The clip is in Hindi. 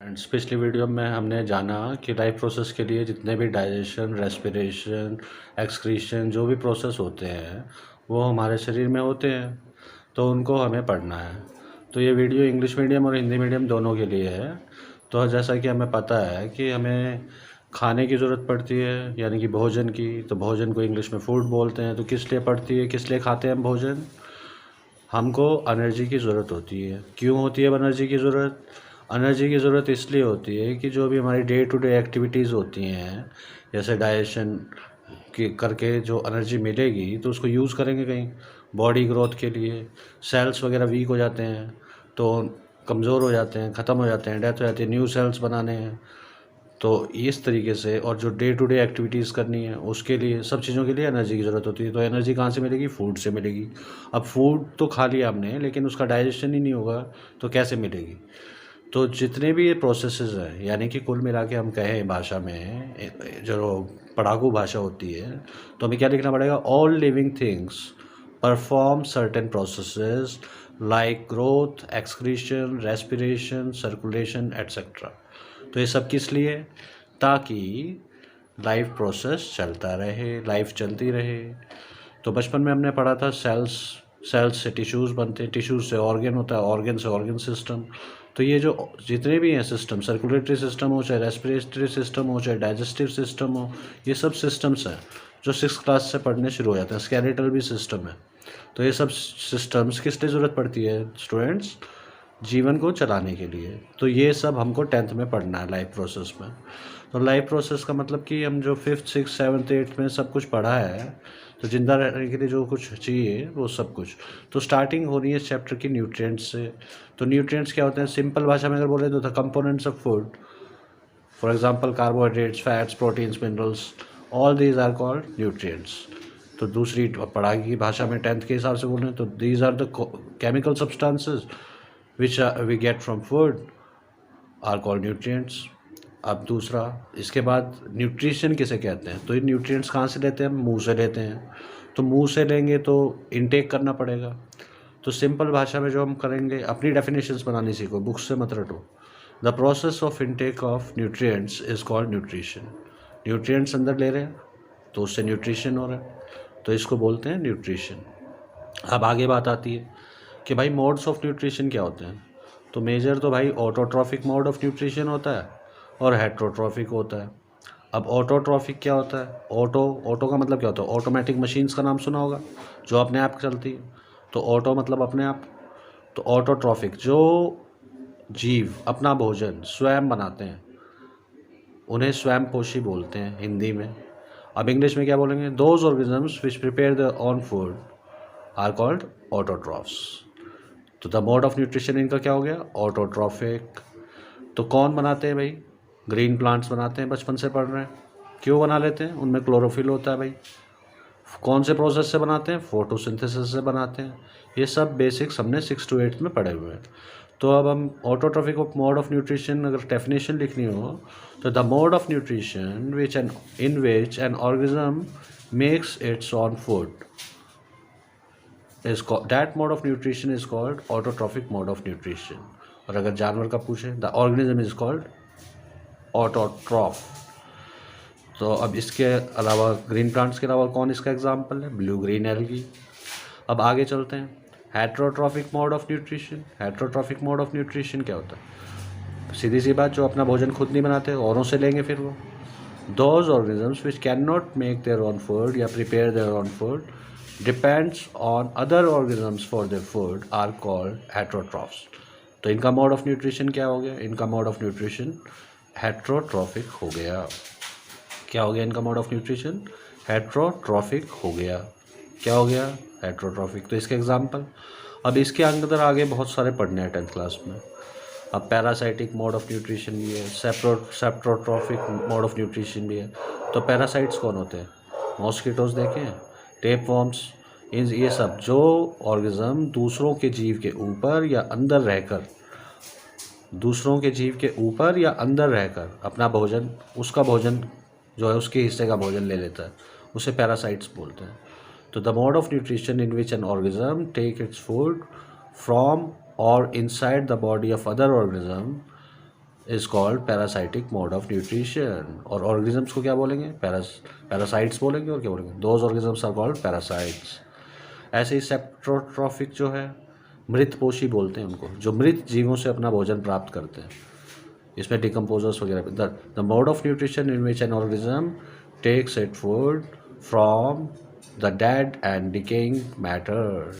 फ्रेंड्स, पिछली वीडियो में हमने जाना कि लाइफ प्रोसेस के लिए जितने भी डाइजेशन, रेस्पिरेशन, एक्सक्रीशन जो भी प्रोसेस होते हैं वो हमारे शरीर में होते हैं, तो उनको हमें पढ़ना है। तो ये वीडियो इंग्लिश मीडियम और हिंदी मीडियम दोनों के लिए है। तो जैसा कि हमें पता है कि हमें खाने की ज़रूरत पड़ती है, यानी कि भोजन की। तो भोजन को इंग्लिश में फूड बोलते हैं। तो किस लिए पड़ती है, किस लिए खाते हैं हम भोजन? हमको एनर्जी की ज़रूरत होती है। क्यों होती है एनर्जी की ज़रूरत? एनर्जी की ज़रूरत इसलिए होती है कि जो भी हमारी डे टू डे एक्टिविटीज़ होती हैं, जैसे डाइजेशन की करके जो एनर्जी मिलेगी तो उसको यूज़ करेंगे कहीं बॉडी ग्रोथ के लिए। सेल्स वगैरह वीक हो जाते हैं तो कमज़ोर हो जाते हैं, ख़त्म हो जाते हैं, डेथ हो जाती है, न्यू सेल्स बनाने हैं। तो इस तरीके से, और जो डे टू डे एक्टिविटीज़ करनी है उसके लिए, सब चीज़ों के लिए एनर्जी की ज़रूरत होती है। तो एनर्जी कहाँ से मिलेगी? फूड से मिलेगी। अब फूड तो खा लिया हमने, लेकिन उसका डाइजेशन ही नहीं होगा तो कैसे मिलेगी? तो जितने भी ये प्रोसेसेस हैं, यानी कि कुल मिला के हम कहें भाषा में, जो पढ़ाकू भाषा होती है, तो हमें क्या लिखना पड़ेगा? All living things perform certain processes like growth, excretion, respiration, circulation etcetera. तो ये सब किस लिए? ताकि लाइफ प्रोसेस चलता रहे, लाइफ चलती रहे। तो बचपन में हमने पढ़ा था सेल्स, सेल्स से टिश्यूज़ बनते हैं, टिश्यूज़ से ऑर्गन होता है, ऑर्गन से ऑर्गन सिस्टम। तो ये जो जितने भी हैं सिस्टम, सर्कुलेटरी सिस्टम हो, चाहे रेस्पिरेटरी सिस्टम हो, चाहे डाइजेस्टिव सिस्टम हो, ये सब सिस्टम्स हैं जो 6th क्लास से पढ़ने शुरू हो जाते हैं। स्केलेटल भी सिस्टम है। तो ये सब सिस्टम्स किस लिए ज़रूरत पड़ती है स्टूडेंट्स? जीवन को चलाने के लिए। तो ये सब हमको 10th में पढ़ना है लाइफ प्रोसेस में। तो लाइफ प्रोसेस का मतलब कि हम जो 5th 6th 7th 8th में सब कुछ पढ़ा है, तो ज़िंदा रहने के लिए जो कुछ चाहिए वो सब कुछ। तो स्टार्टिंग हो रही है इस चैप्टर की न्यूट्रिएंट्स से। तो न्यूट्रिएंट्स क्या होते हैं? सिंपल भाषा में अगर बोले तो the components of food, for example carbohydrates, fats, proteins, minerals, all these are called nutrients. तो दूसरी पढ़ाई की भाषा में 10th के हिसाब से बोलें तो these are the chemical substances which we get from food are called nutrients. अब दूसरा, इसके बाद न्यूट्रिशन किसे कहते हैं? तो ये न्यूट्रिएंट्स कहाँ से लेते हैं? हम मुंह से लेते हैं। तो मुंह से लेंगे तो इनटेक करना पड़ेगा। तो सिंपल भाषा में जो हम करेंगे, अपनी डेफिनेशंस बनानी सीखो, बुक्स से मत रटो। The process of intake of nutrients is called nutrition. Nutrients अंदर ले रहे हैं तो उससे न्यूट्रिशन हो रहा है, तो इसको बोलते हैं न्यूट्रिशन। अब आगे बात आती है कि भाई मोड्स ऑफ न्यूट्रिशन क्या होते हैं? तो मेजर तो भाई ऑटोट्रॉफिक मोड ऑफ न्यूट्रिशन होता है और हेट्रोट्रॉफिक होता है। अब ऑटोट्रॉफिक क्या होता है? ऑटो का मतलब क्या होता है? ऑटोमेटिक मशीन्स का नाम सुना होगा, जो अपने आप चलती है। तो ऑटो मतलब अपने आप। तो ऑटोट्रॉफिक, जो जीव अपना भोजन स्वयं बनाते हैं उन्हें स्वयं पोषी बोलते हैं हिंदी में। अब इंग्लिश में क्या बोलेंगे? Those organisms which prepare their own food are called autotrophs. तो द मोड ऑफ न्यूट्रिशन इनका क्या हो गया? ऑटोट्रॉफिक। तो कौन बनाते हैं भाई? ग्रीन प्लांट्स बनाते हैं, बचपन से पढ़ रहे हैं। क्यों बना लेते हैं? उनमें क्लोरोफिल होता है भाई। कौन से प्रोसेस से बनाते हैं? फोटोसिंथेसिस से बनाते हैं। ये सब बेसिक्स हमने 6 to 8 में पढ़े हुए हैं। तो अब हम autotrophic of mode of nutrition अगर डेफिनेशन लिखनी हो तो the mode of nutrition which N in which an organism makes it's on food is called, that mode of nutrition is called autotrophic mode of nutrition। और अगर जानवर का पूछे, the organism is called autotroph। तो अब इसके अलावा ग्रीन प्लांट्स के अलावा कौन इसका एग्जाम्पल है? Blue green algae. अब आगे चलते हैं, heterotrophic mode of nutrition. Heterotrophic mode of nutrition क्या होता है? सीधी सी बात, जो अपना भोजन खुद नहीं बनाते, औरों से लेंगे फिर वो। Those organisms which can not make their own food या prepare their own food depends on other organisms for their food are called heterotrophs। तो इनका मोड ऑफ न्यूट्रिशन क्या हो गया? इनका मोड ऑफ न्यूट्रिशन हेट्रोट्रॉफिक हो गया। क्या हो गया इनका मोड ऑफ न्यूट्रिशन? हेट्रोट्रॉफिक हो गया। क्या हो गया? हेट्रोट्रॉफिक। तो इसके एग्जांपल, अब इसके अंदर आगे बहुत सारे पढ़ने हैं 10th क्लास में। अब पैरासाइटिक मोड ऑफ न्यूट्रिशन भी है, सेप्रोट्रॉफिक मोड ऑफ न्यूट्रिशन भी है। तो पैरासाइट्स कौन होते हैं? मॉस्किटोज देखे हैं, टेप वॉर्म्स, ये सब जो ऑर्गेनिज्म दूसरों के जीव के ऊपर या अंदर रहकर, दूसरों के जीव के ऊपर या अंदर रहकर अपना भोजन, उसका भोजन जो है उसके हिस्से का भोजन ले लेता है, उसे पैरासाइट्स बोलते हैं। तो the mode of nutrition in which an organism take its food from और inside the body of other organism is called parasitic mode of nutrition. और ऑर्गेनिजम्स को क्या बोलेंगे? पैरासाइट्स बोलेंगे। और क्या बोलेंगे? Those organisms are called parasites. ऐसे ही सेप्ट्रोट्रॉफिक जो है, मृतपोषी बोलते हैं उनको, जो मृत जीवों से अपना भोजन प्राप्त करते हैं। इसमें डिकम्पोजर्स वगैरह। The mode of nutrition in which an organism takes it food from the dead and decaying matter.